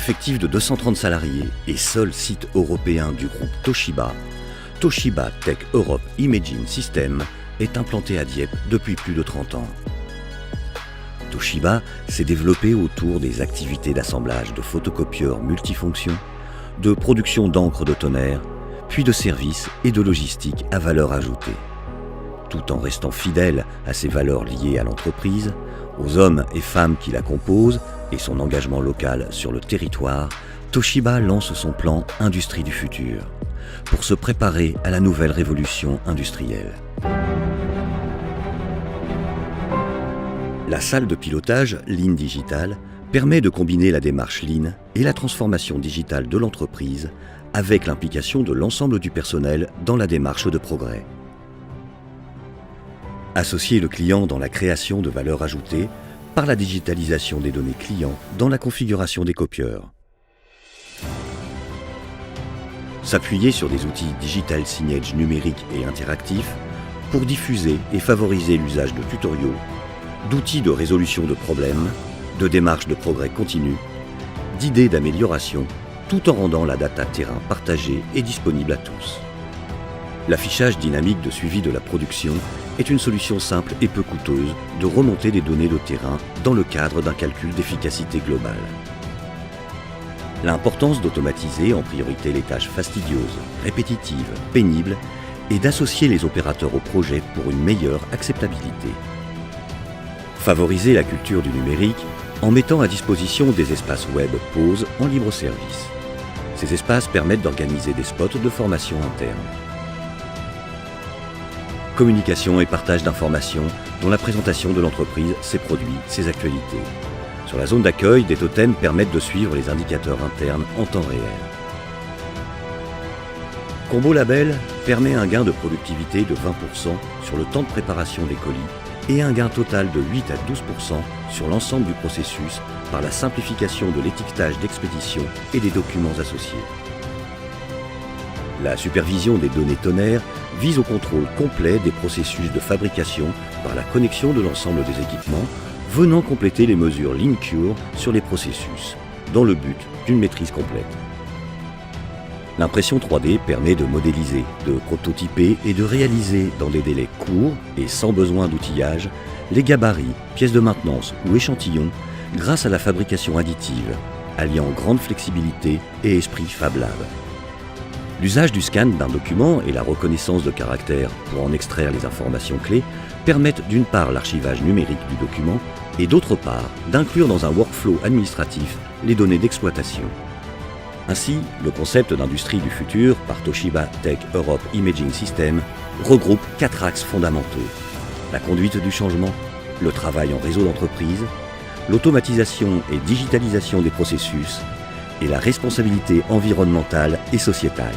effectif de 230 salariés et seul site européen du groupe Toshiba, Toshiba Tech Europe Imaging System est implanté à Dieppe depuis plus de 30 ans. Toshiba s'est développé autour des activités d'assemblage de photocopieurs multifonctions, de production d'encre de tonnerre, puis de services et de logistique à valeur ajoutée. Tout en restant fidèle à ses valeurs liées à l'entreprise, aux hommes et femmes qui la composent et son engagement local sur le territoire, Toshiba lance son plan Industrie du futur pour se préparer à la nouvelle révolution industrielle. La salle de pilotage Lean Digital permet de combiner la démarche Lean et la transformation digitale de l'entreprise avec l'implication de l'ensemble du personnel dans la démarche de progrès. Associer le client dans la création de valeur ajoutée par la digitalisation des données clients dans la configuration des copieurs. S'appuyer sur des outils digital signage numériques et interactifs pour diffuser et favoriser l'usage de tutoriaux, d'outils de résolution de problèmes, de démarches de progrès continu, d'idées d'amélioration, tout en rendant la data terrain partagée et disponible à tous. L'affichage dynamique de suivi de la production est une solution simple et peu coûteuse de remonter des données de terrain dans le cadre d'un calcul d'efficacité globale. L'importance d'automatiser en priorité les tâches fastidieuses, répétitives, pénibles et d'associer les opérateurs au projet pour une meilleure acceptabilité. Favoriser la culture du numérique en mettant à disposition des espaces web pause en libre service. Ces espaces permettent d'organiser des spots de formation interne. Communication et partage d'informations dont la présentation de l'entreprise, ses produits, ses actualités. Sur la zone d'accueil, des totems permettent de suivre les indicateurs internes en temps réel. Combo Label permet un gain de productivité de 20% sur le temps de préparation des colis et un gain total de 8 à 12% sur l'ensemble du processus par la simplification de l'étiquetage d'expédition et des documents associés. La supervision des données tonnerres vise au contrôle complet des processus de fabrication par la connexion de l'ensemble des équipements, venant compléter les mesures Lean Cure sur les processus, dans le but d'une maîtrise complète. L'impression 3D permet de modéliser, de prototyper et de réaliser dans des délais courts et sans besoin d'outillage les gabarits, pièces de maintenance ou échantillons grâce à la fabrication additive, alliant grande flexibilité et esprit Fab Lab. L'usage du scan d'un document et la reconnaissance de caractères pour en extraire les informations clés permettent d'une part l'archivage numérique du document et d'autre part d'inclure dans un workflow administratif les données d'exploitation. Ainsi, le concept d'industrie du futur par Toshiba Tech Europe Imaging System regroupe 4 axes fondamentaux. La conduite du changement, le travail en réseau d'entreprise, l'automatisation et digitalisation des processus et la responsabilité environnementale et sociétale.